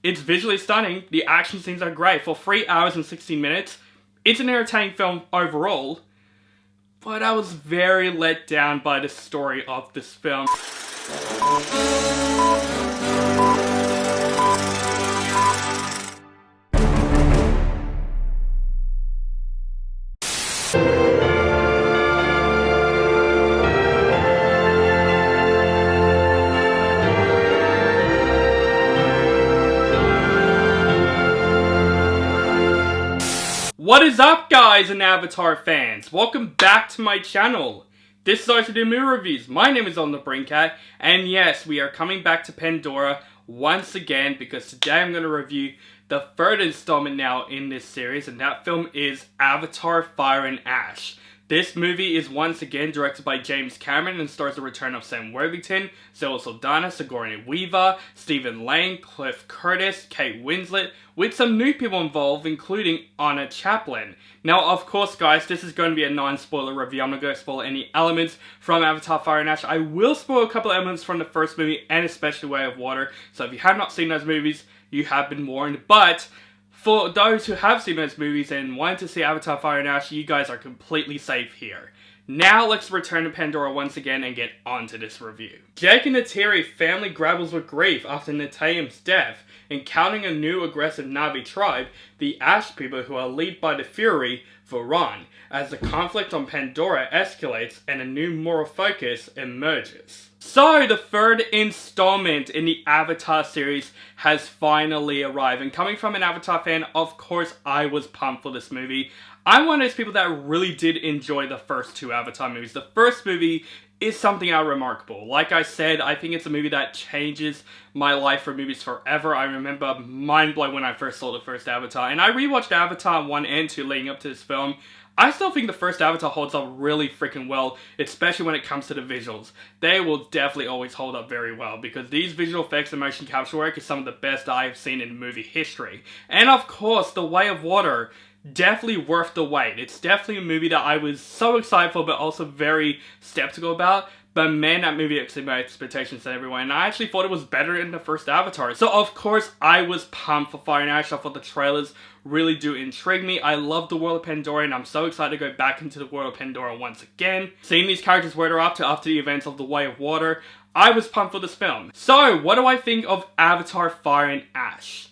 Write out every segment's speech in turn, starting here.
It's visually stunning, the action scenes are great. For 3 hours and 16 minutes, it's an entertaining film overall, but I was very let down by the story of this film. What is up, guys and Avatar fans? Welcome back to my channel. This is to do movie reviews. My name is On the Brinkcat, and yes, we are coming back to Pandora once again because today I'm going to review the third installment now in this series, and that film is Avatar: Fire and Ash. This movie is once again directed by James Cameron and stars the return of Sam Worthington, Saldaña, Sigourney Weaver, Stephen Lang, Cliff Curtis, Kate Winslet, with some new people involved, including Oona Chaplin. Now, of course, guys, this is going to be a non-spoiler review. I'm not going to spoil any elements from Avatar: Fire and Ash. I will spoil a couple of elements from the first movie, and especially Way of Water. So if you have not seen those movies, you have been warned. But for those who have seen those movies and want to see Avatar: Fire and Ash, you guys are completely safe here. Now let's return to Pandora once again and get on to this review. Jake and Neytiri family grapples with grief after Neteyam's death, encountering a new aggressive Na'vi tribe, the Ash people, who are led by the Fury, Varan, as the conflict on Pandora escalates and a new moral focus emerges. So, the third installment in the Avatar series has finally arrived, and coming from an Avatar fan, of course I was pumped for this movie. I'm one of those people that really did enjoy the first two Avatar movies. The first movie is something remarkable. Like I said, I think it's a movie that changes my life for movies forever. I remember mind blown when I first saw the first Avatar, and I rewatched Avatar 1 and 2 leading up to this film. I still think the first Avatar holds up really freaking well, especially when it comes to the visuals. They will definitely always hold up very well, because these visual effects and motion capture work is some of the best I have seen in movie history. And of course, The Way of Water, definitely worth the wait. It's definitely a movie that I was so excited for, but also very skeptical about. But man, that movie exceeded my expectations and everyone, and I actually thought it was better than the first Avatar. So of course, I was pumped for Fire and Ash. I thought the trailers really do intrigue me. I love the world of Pandora, and I'm so excited to go back into the world of Pandora once again. Seeing these characters where they're up to after the events of The Way of Water, I was pumped for this film. So, what do I think of Avatar: Fire and Ash?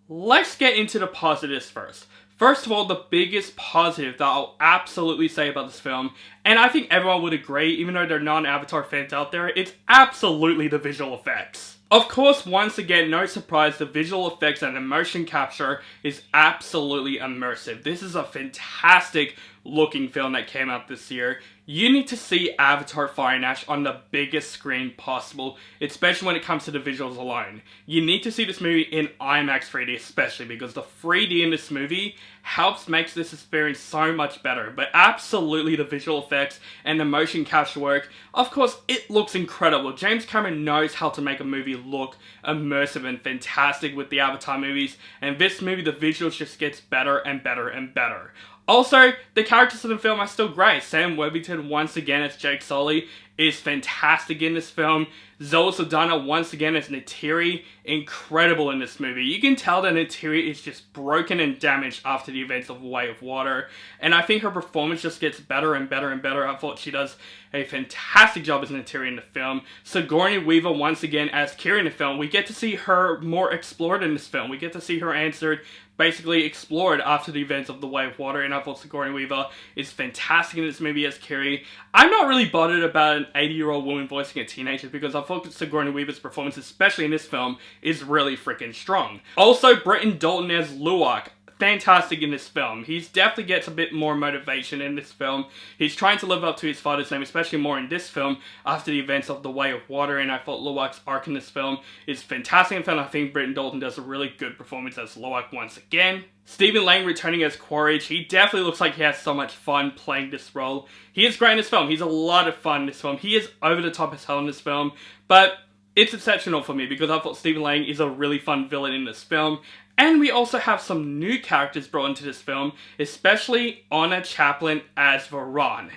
Let's get into the positives first. First of all, the biggest positive that I'll absolutely say about this film, and I think everyone would agree, even though they're non-Avatar fans out there, it's absolutely the visual effects. Of course, once again, no surprise, the visual effects and the motion capture is absolutely immersive. This is a fantastic looking film that came out this year. You need to see Avatar: Fire and Ash on the biggest screen possible, especially when it comes to the visuals alone. You need to see this movie in IMAX 3D especially, because the 3D in this movie helps make this experience so much better. But absolutely the visual effects and the motion capture work, of course, it looks incredible. James Cameron knows how to make a movie look immersive and fantastic with the Avatar movies, and this movie, the visuals just gets better and better and better. Also, the characters in the film are still great. Sam Worthington, once again as Jake Sully, is fantastic in this film. Zoe Saldana, once again as Neytiri, incredible in this movie. You can tell that Neytiri is just broken and damaged after the events of Way of Water, and I think her performance just gets better and better and better. I thought she does a fantastic job as Neytiri in the film. Sigourney Weaver, once again as Kiri in the film. We get to see her more explored in this film. We get to see her answered, basically explored after the events of The Way of Water, and I thought Sigourney Weaver is fantastic in this movie as Kiri. I'm not really bothered about an 80-year-old woman voicing a teenager, because I thought Sigourney Weaver's performance, especially in this film, is really freaking strong. Also, Dalton as Luwak, fantastic in this film. He definitely gets a bit more motivation in this film. He's trying to live up to his father's name, especially more in this film after the events of The Way of Water, and I thought Luwak's arc in this film is fantastic. In fact, I think Dalton does a really good performance as Luwak once again. Stephen Lang returning as Quaritch, he definitely looks like he has so much fun playing this role. He is great in this film. He's a lot of fun in this film. He is over the top as hell in this film, but it's exceptional for me because I thought Stephen Lang is a really fun villain in this film. And we also have some new characters brought into this film, especially Oona Chaplin as Varan.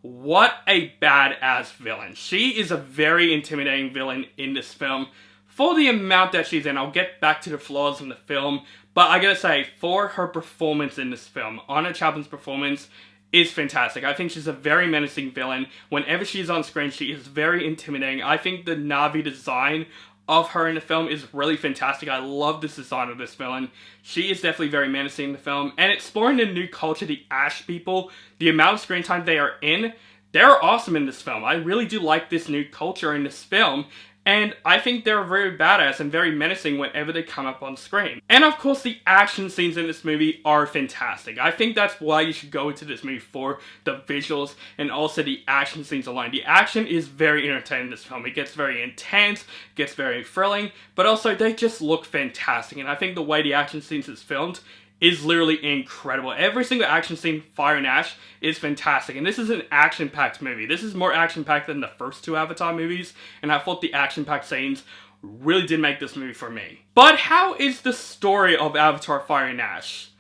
What a badass villain. She is a very intimidating villain in this film. for the amount that she's in. I'll get back to the flaws in the film, but I gotta say, for her performance in this film, Oona Chaplin's performance is fantastic. I think she's a very menacing villain. Whenever she's on screen, she is very intimidating. I think the Na'vi design of her in the film is really fantastic. I love this design of this villain. She is definitely very menacing in the film, and exploring the new culture, the Ash people, the amount of screen time they are in, they're awesome in this film. I really do like this new culture in this film, and I think they're very badass and very menacing whenever they come up on screen. And of course, the action scenes in this movie are fantastic. I think that's why you should go into this movie, for the visuals and also the action scenes alone. The action is very entertaining in this film. It gets very intense, gets very thrilling, but also they just look fantastic. And I think the way the action scenes is filmed is literally incredible. Every single action scene, Fire and Ash, is fantastic. And this is an action-packed movie. This is more action-packed than the first two Avatar movies, and I thought the action-packed scenes really did make this movie for me. But how is the story of Avatar Fire and Ash?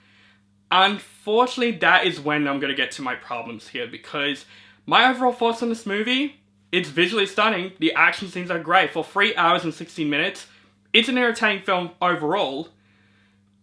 Unfortunately, that is when I'm going to get to my problems here, because my overall thoughts on this movie, it's visually stunning, the action scenes are great. For 3 hours and 16 minutes, it's an entertaining film overall,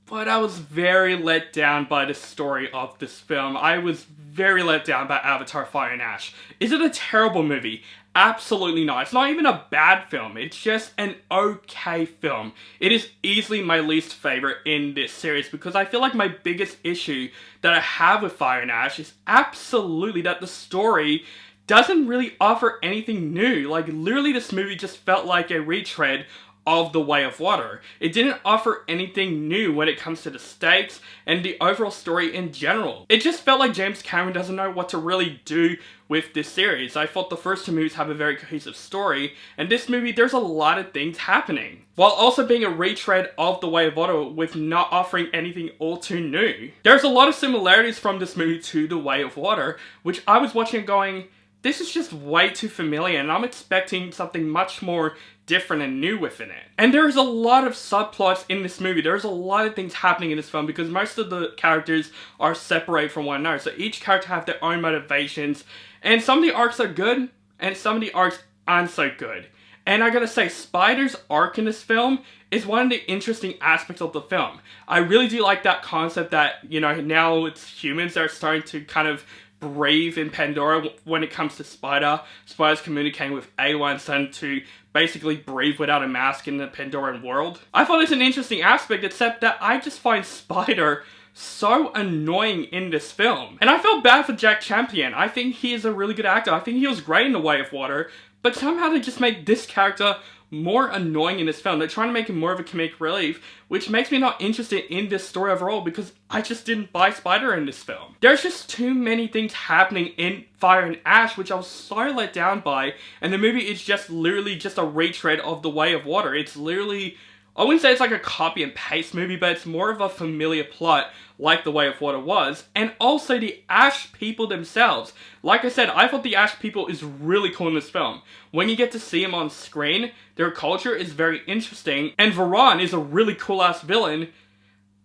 but I was very let down by the story of this film. I was very let down by Avatar Fire and Ash. Is it a terrible movie? Absolutely not. It's not even a bad film. It's just an okay film. It is easily my least favorite in this series, because I feel like my biggest issue that I have with Fire and Ash is absolutely that the story doesn't really offer anything new. Like, literally this movie just felt like a retread of The Way of Water. It didn't offer anything new when it comes to the stakes and the overall story in general. It just felt like James Cameron doesn't know what to really do with this series. I thought the first two movies have a very cohesive story, and this movie, there's a lot of things happening, while also being a retread of The Way of Water with not offering anything all too new. There's a lot of similarities from this movie to The Way of Water, which I was watching and going, this is just way too familiar, and I'm expecting something much more different and new within it. And there's a lot of subplots in this movie. There's a lot of things happening in this film, because most of the characters are separated from one another. So each character have their own motivations, and some of the arcs are good, and some of the arcs aren't so good. And I gotta say, Spider's arc in this film is one of the interesting aspects of the film. I really do like that concept that, you know, now it's humans that are starting to kind of brave in Pandora when it comes to Spider. Spider's communicating with A1's son to basically breathe without a mask in the Pandoran world. I thought it's an interesting aspect, except that I just find Spider so annoying in this film. And I felt bad for Jack Champion. I think he is a really good actor. I think he was great in The Way of Water, but somehow they just make this character more annoying in this film. They're trying to make him more of a comedic relief, which makes me not interested in this story overall, because I just didn't buy Spider in this film. There's just too many things happening in Fire and Ash, which I was so let down by, and the movie is just literally just a retread of The Way of Water. It's literally, I wouldn't say it's like a copy and paste movie, but it's more of a familiar plot like The Way of Water was. And also the Ash people themselves. Like I said, I thought the Ash people is really cool in this film. When you get to see them on screen, their culture is very interesting, and Varan is a really cool ass villain.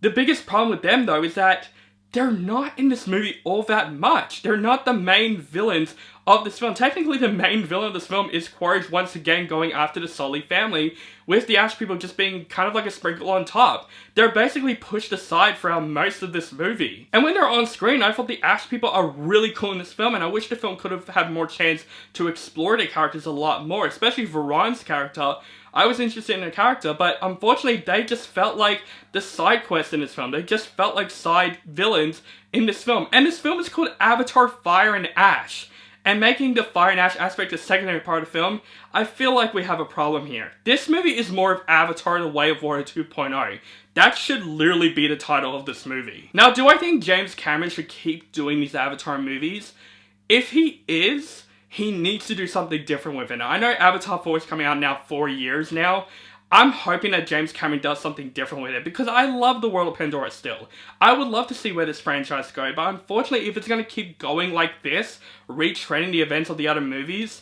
The biggest problem with them though is that they're not in this movie all that much. They're not the main villains of this film. Technically, the main villain of this film is Quaritch once again going after the Sully family, with the Ash people just being kind of like a sprinkle on top. They're basically pushed aside throughout most of this movie. And when they're on screen, I thought the Ash people are really cool in this film, and I wish the film could have had more chance to explore their characters a lot more, especially Varan's character. I was interested in the character, but unfortunately they just felt like the side quests in this film. They just felt like side villains in this film. And this film is called Avatar Fire and Ash. And making the Fire and Ash aspect a secondary part of the film, I feel like we have a problem here. This movie is more of Avatar The Way of Water 2.0. That should literally be the title of this movie. Now, do I think James Cameron should keep doing these Avatar movies? If he is, he needs to do something different with it. Now, I know Avatar 4 is coming out now 4 years now. I'm hoping that James Cameron does something different with it, because I love the world of Pandora still. I would love to see where this franchise goes, but unfortunately, if it's going to keep going like this, retreading the events of the other movies,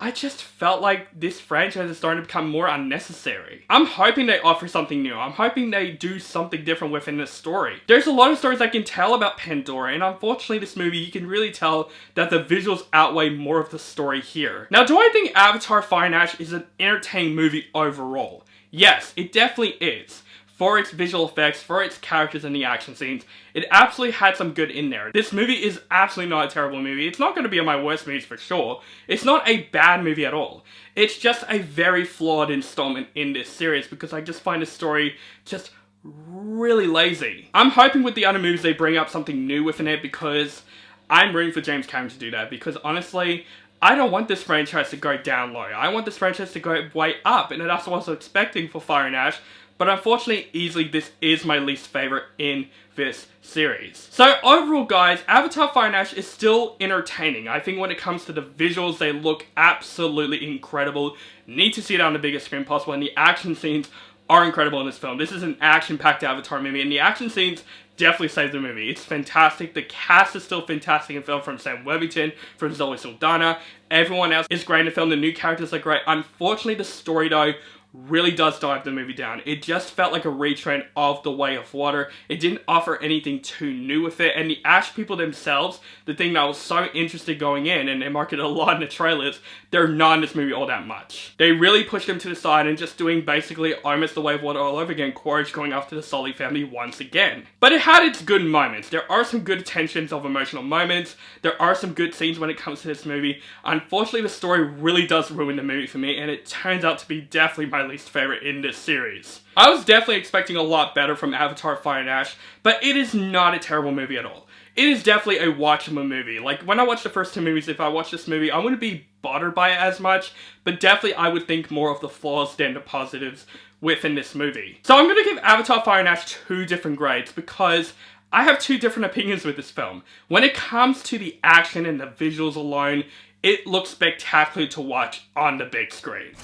I just felt like this franchise is starting to become more unnecessary. I'm hoping they offer something new. I'm hoping they do something different within this story. There's a lot of stories I can tell about Pandora, and unfortunately this movie, you can really tell that the visuals outweigh more of the story here. Now, do I think Avatar Fire and Ash is an entertaining movie overall? Yes, it definitely is. For its visual effects, for its characters and the action scenes, it absolutely had some good in there. This movie is absolutely not a terrible movie. It's not going to be on my worst movies for sure. It's not a bad movie at all. It's just a very flawed installment in this series because I just find the story just really lazy. I'm hoping with the other movies they bring up something new within it because I'm rooting for James Cameron to do that because honestly, I don't want this franchise to go down low. I want this franchise to go way up, and that's what I was expecting for Fire and Ash. But unfortunately, easily, this is my least favorite in this series. So overall, guys, Avatar Fire and Ash is still entertaining. I think when it comes to the visuals, they look absolutely incredible. Need to see it on the biggest screen possible, and the action scenes are incredible in this film. This is an action-packed Avatar movie, and the action scenes definitely save the movie. It's fantastic. The cast is still fantastic in film, from Sam Worthington, from Zoe Saldaña. Everyone else is great in the film. The new characters are great. Unfortunately, the story, though, really does dive the movie down. It just felt like a retrend of The Way of Water. It didn't offer anything too new with it, and the Ash people themselves, the thing that was so interesting going in, and they marketed a lot in the trailers, they're not in this movie all that much. They really pushed them to the side and just doing basically almost The Way of Water all over again, Quaritch going after the Sully family once again. But it had its good moments. There are some good tensions of emotional moments. There are some good scenes when it comes to this movie. Unfortunately, the story really does ruin the movie for me, and it turns out to be definitely my least favorite in this series. I was definitely expecting a lot better from Avatar Fire and Ash, but it is not a terrible movie at all. It is definitely a watchable movie. Like, when I watched the first two movies, if I watched this movie, I wouldn't be bothered by it as much, but definitely I would think more of the flaws than the positives within this movie. So I'm going to give Avatar Fire and Ash 2 different grades because I have 2 different opinions with this film. When it comes to the action and the visuals alone, it looks spectacular to watch on the big screen.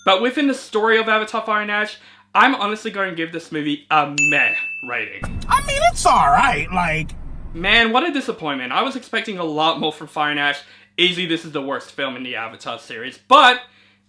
But within the story of Avatar Fire and Ash, I'm honestly going to give this movie a meh rating. I mean, it's alright, like... Man, what a disappointment. I was expecting a lot more from Fire and Ash. Easily, this is the worst film in the Avatar series. But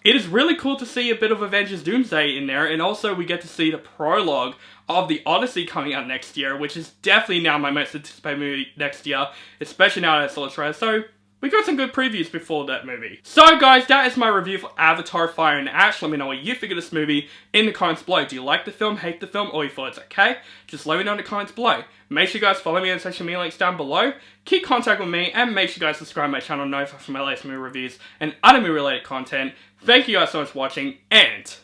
it is really cool to see a bit of Avengers Doomsday in there, and also we get to see the prologue of The Odyssey coming out next year, which is definitely now my most anticipated movie next year, especially now that I saw the trailer. So we got some good previews before that movie. So guys, that is my review for Avatar Fire and Ash. Let me know what you think of this movie in the comments below. Do you like the film, hate the film, or you thought it's okay? Just let me know in the comments below. Make sure you guys follow me on social media links down below. Keep contact with me, and make sure you guys subscribe to my channel, notify for my latest movie reviews and other movie related content. Thank you guys so much for watching, and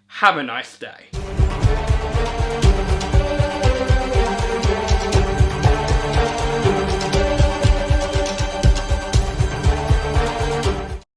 have a nice day.